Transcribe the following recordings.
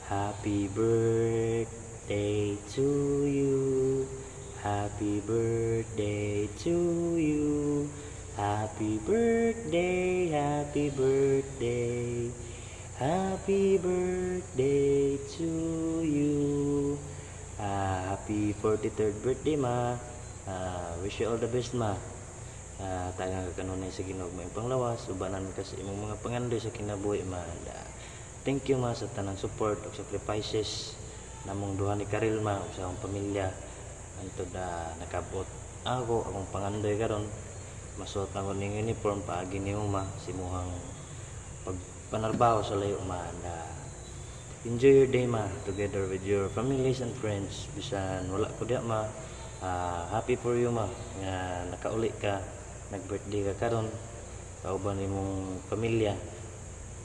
Happy birthday to you. Happy birthday to you. Happy birthday, happy birthday. Happy birthday to you. Happy 43rd birthday, ma. Wish you all the best, ma. Tayo kanunay sa Ginoo may panglawas ubanan kasi imong mga pangandoy sa kinabuhi, ma. Thank you, ma, sa tanang support ug sacrifices namong duha ni Karil, ma, ug sa akong pamilya antod nakabot ako akong pangandoy karon masuot ako ning uniform paagi nimo, ma, simuhang pagpanarbaho sa layo, ma. Enjoy your day, ma, together with your families and friends. Bisan wala ko diya, ma, happy for you, ma, nga nakauli ka, nag-birthday ka karon kauban imong pamilya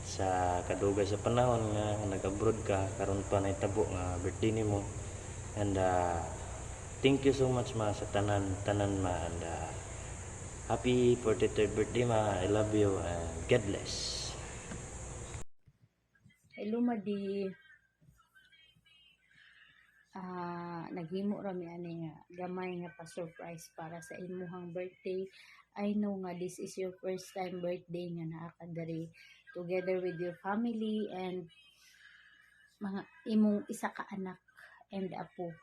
sa kadugay sa panahon nga nag-abroad ka karon pa nahitabo nga birthday nimo. And thank you so much, ma, sa tanan, ma, and happy 43rd birthday, ma. I love you and God bless. Hello, Madi. Naghimo rami ani nga gamay nga pa-surprise para sa imuhang birthday. I know nga this is your first time birthday nga naa ka diri together with your family and mga imong isa ka anak and apo.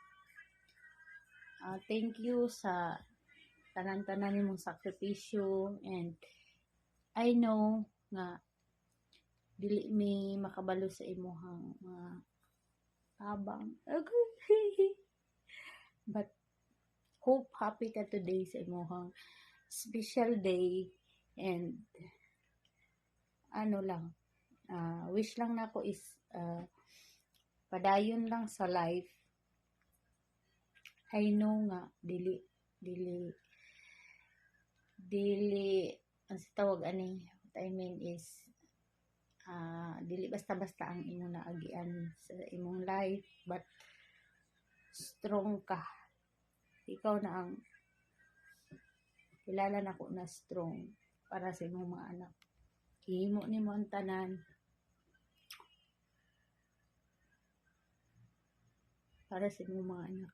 Thank you sa tanan-tanan nimong sakripisyo, and I know nga dili mi makabalo sa imuhang mga tabang. But hope happy ka today sa imuhang special day, and wish lang nako is padayon lang sa life. I know nga dili ang tawag ani, what I mean is dili basta-basta ang imong naagian sa imong life, but strong ka. Ikaw na ang kilala nako na strong para sa imong mga anak. Ihimo nimo ang tanan para sa imong mga anak.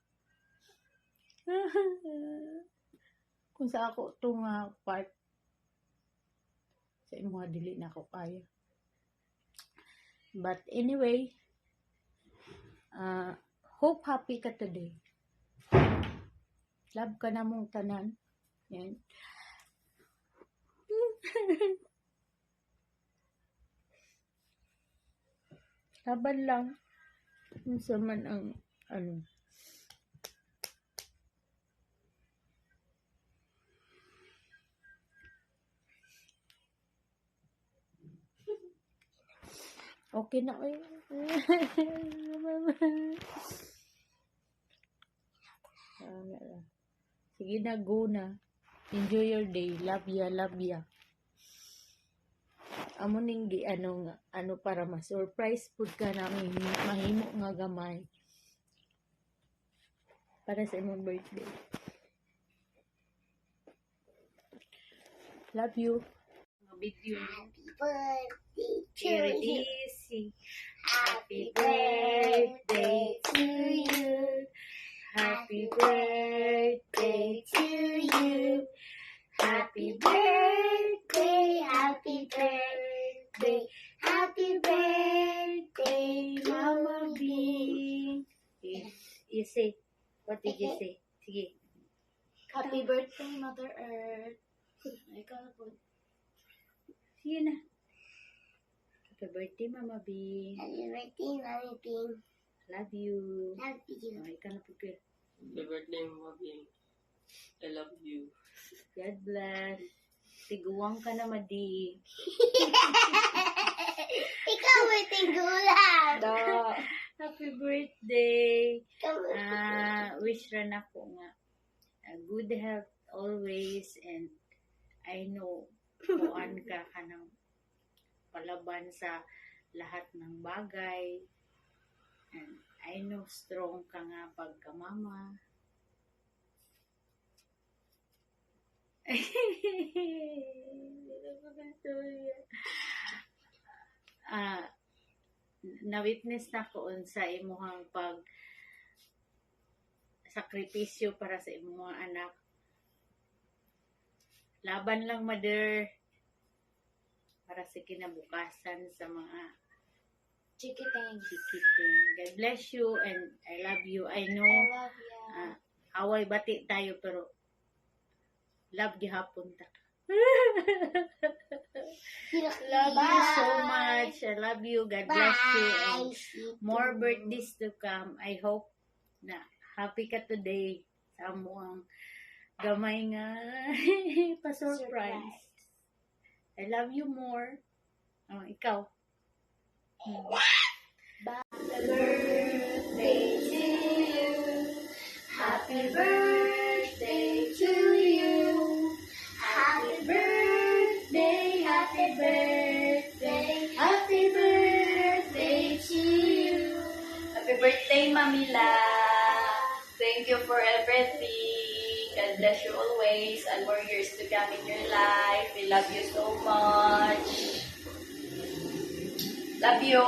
Kung sa ako to nga part sa imong dili na ako kaya. But anyway, hope happy ka today. Love ka na mong tanan. Yan. Laban lang. Kung sa man ang okay na kayo. Sige na, go na. Enjoy your day. Love ya, love ya. Amo ning ano para ma-surprise pud ka namin mahimo nga gamay para sa imong birthday. Love you. Video. Happy birthday to Here it you. is. Happy birthday to you. Happy birthday to you. Happy birthday, happy birthday, happy birthday, Mama B. You say, what did you say? Sige. Happy birthday, Mother Earth. Ikaw na po. Sige na. Happy birthday, Mama B. Happy birthday, Mami Ping. Love you. Love you. Ikaw na po. Happy birthday, Mami. I love you. God bless. Tiguang ka na, Madi. Ikaw may tigulang. Happy birthday. Ikaw may Wish rin ako nga good health always, and I know kuan ka ng palaban sa lahat ng bagay, and I know strong ka nga pagkamama. na-witness na ko sa imuhang pag sakripisyo para sa imong mga anak. Laban lang, mother, para sa kinabukasan sa mga Chikiting. chikiting. God bless you and I love you. I know, I love ya. away bati tayo pero love gihapon ta. Love you so much. I love you. God bless you. And more birthdays to come. I hope na happy ka today sa amuang gamay nga pa-surprise. I love you more. Oh, ikaw. Birthday to you. Happy birthday to you. Happy birthday, happy birthday, happy birthday to you. Happy birthday, Mamila. Thank you for everything. God bless you always and more years to come in your life. We love you so much. Love you.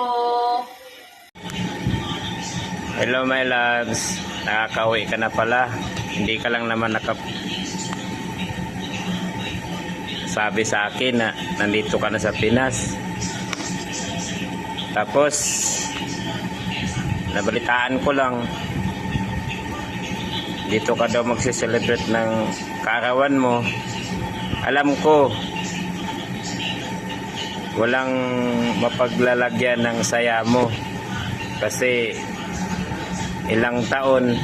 Hello my loves, nakakauwi ka na pala. Hindi ka lang naman sabi sa akin na nandito ka na sa Pinas. Tapos nabalitaan ko lang dito ka daw magse-celebrate ng kaarawan mo. Alam ko walang mapaglalagyan ng saya mo kasi ilang taon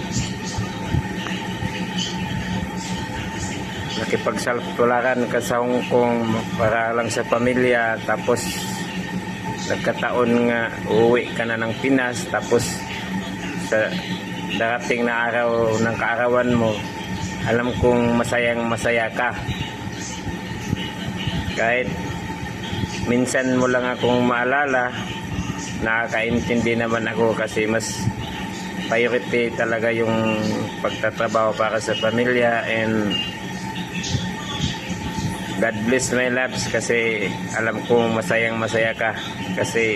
nakipagsaltularan ka sa Hong Kong para lang sa pamilya, tapos nagkataon nga uuwi ka na ng Pinas, tapos sa darating na araw ng kaarawan mo, alam kong masayang masaya ka. Kahit minsan mo lang akong maalala, nakakaintindi naman ako kasi mas priority talaga yung pagtatrabaho para sa pamilya. And God bless my loves kasi alam ko masayang masaya ka kasi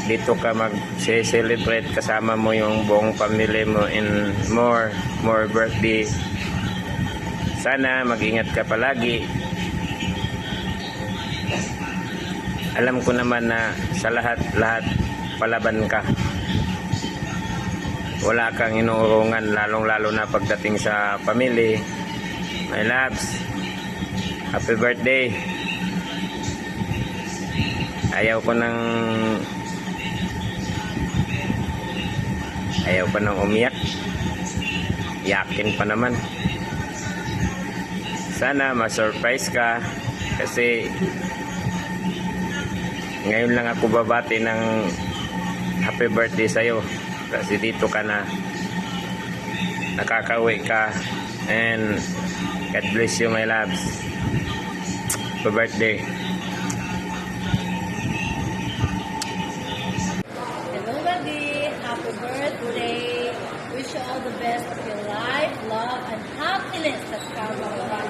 dito ka mag-celebrate kasama mo yung buong pamilya mo in more birthday. Sana mag-ingat ka palagi. Alam ko naman na sa lahat palaban ka. Wala kang inuurungan, lalong-lalo na pagdating sa pamilya. My loves, happy birthday. Ayaw pa nang umiyak. Yakin pa naman. Sana ma-surprise ka kasi ngayon lang ako babati ng happy birthday sa'yo kasi dito ka na, nakakauwi ka, and God bless you my loves. Happy birthday. Hello, buddy. Happy birthday. Wish you all the best of your life, love, and happiness that comes along.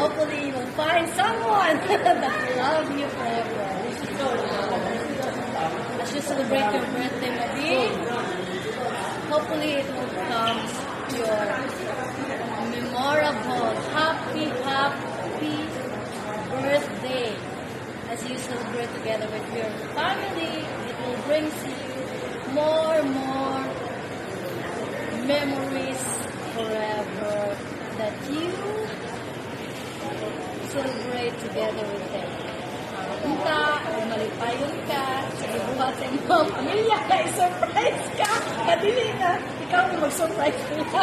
Hopefully, you will find someone that will love you forever. As you celebrate your birthday, buddy, hopefully it will come your memorable, happy birthday. As you celebrate together with your family, it will bring you more memories forever that you celebrate together with them. Punta o malipayon ka sa ibuhat sa iyong pamilya, i-surprise ka, kadili na, ikaw na mag-surprise nila.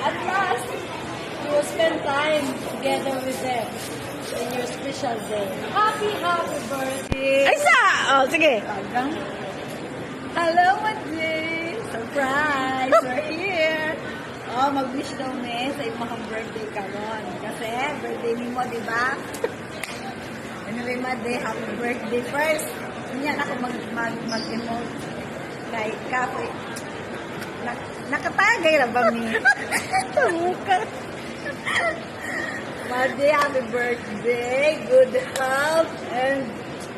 At last, you will spend time together with them in your special day. Happy birthday! Ay, oh, sige. Hello, Madji! Surprise! We're here! Oh, mag-wish daw me sa imong birthday karon. Kasi birthday ni mo, di ba? Anyway, Madji, happy birthday first. Hindi ako mag-emote kay Kapoy. Nakatagay lang ba mi? Tamuka. Madji, happy birthday. Good health. And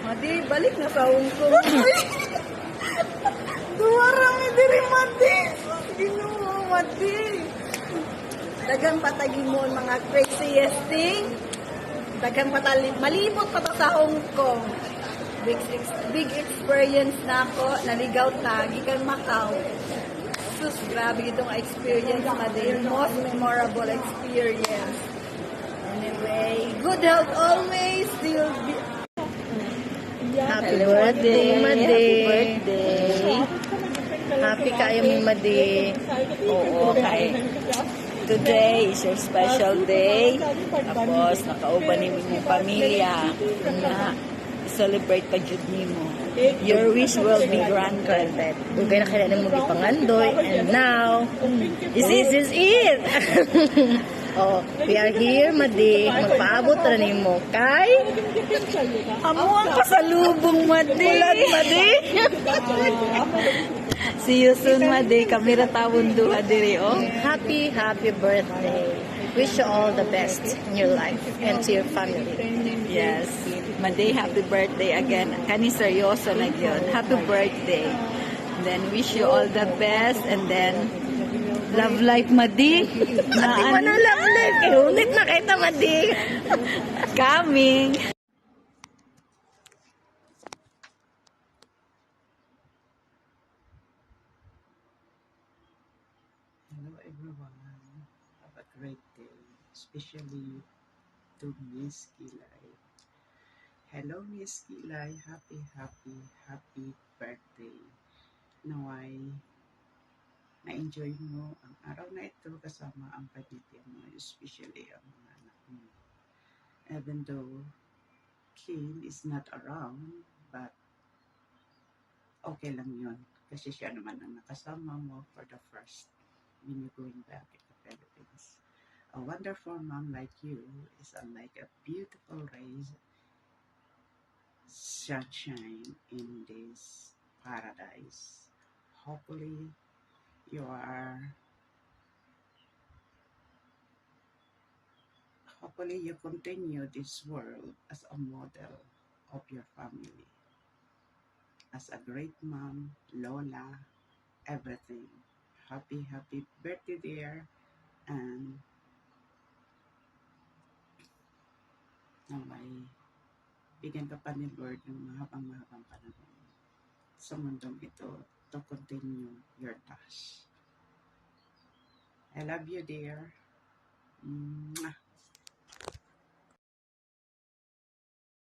Madji, balik na sa Hong Kong. Duwarami diri mati. Ginoo mati. Dagang patagi mo ang mga craziest thing. Dagang patali malibot pa ta sa Hong Kong. Big experience na ako. Naligaw ta gikan Macau. Sus, grabe itong experience madi. Most memorable experience. Anyway, good health always. Still be Happy birthday, Madi. Happy birthday. Happy kayo mi Madi. Oo, kay today is your special day. Tapos, nakauban ni mong pamilya na celebrate pa jud nimo. Your wish will be granted. Ugay na kailangan mo gipangandoy. And now, this is it. Oh, we are here, Madi. Magpaabot na nimo kay amo ang pasalubong, Madi. Ulat, Madi. See you soon, Madi. Kami ratawon duha diri, oh. Happy birthday. Wish you all the best in your life and to your family. Yes. Madi, happy birthday again. Kani seryoso na gyud. Happy birthday. Then wish you all the best and then love life, Madi. Ati pa na love life. Ulit na kita, Madi. Coming. Hello everyone. Have a great day. Especially to Miss Kilay. Hello Miss Kilay. Happy birthday. Naway na-enjoy mo ang araw na ito kasama ang pamilya mo, especially ang mga anak mo. Even though Kim is not around, but okay lang yun. Kasi siya naman ang nakasama mo for the first when you're going back to the Philippines. A wonderful mom like you is like a beautiful rays sunshine in this paradise. Hopefully you continue this world as a model of your family, as a great mom, lola, everything. Happy birthday dear, and naway bigyan ka pa ni Lord ng mahabang panahon sa mundong ito to continue your task. I love you dear. Mwah.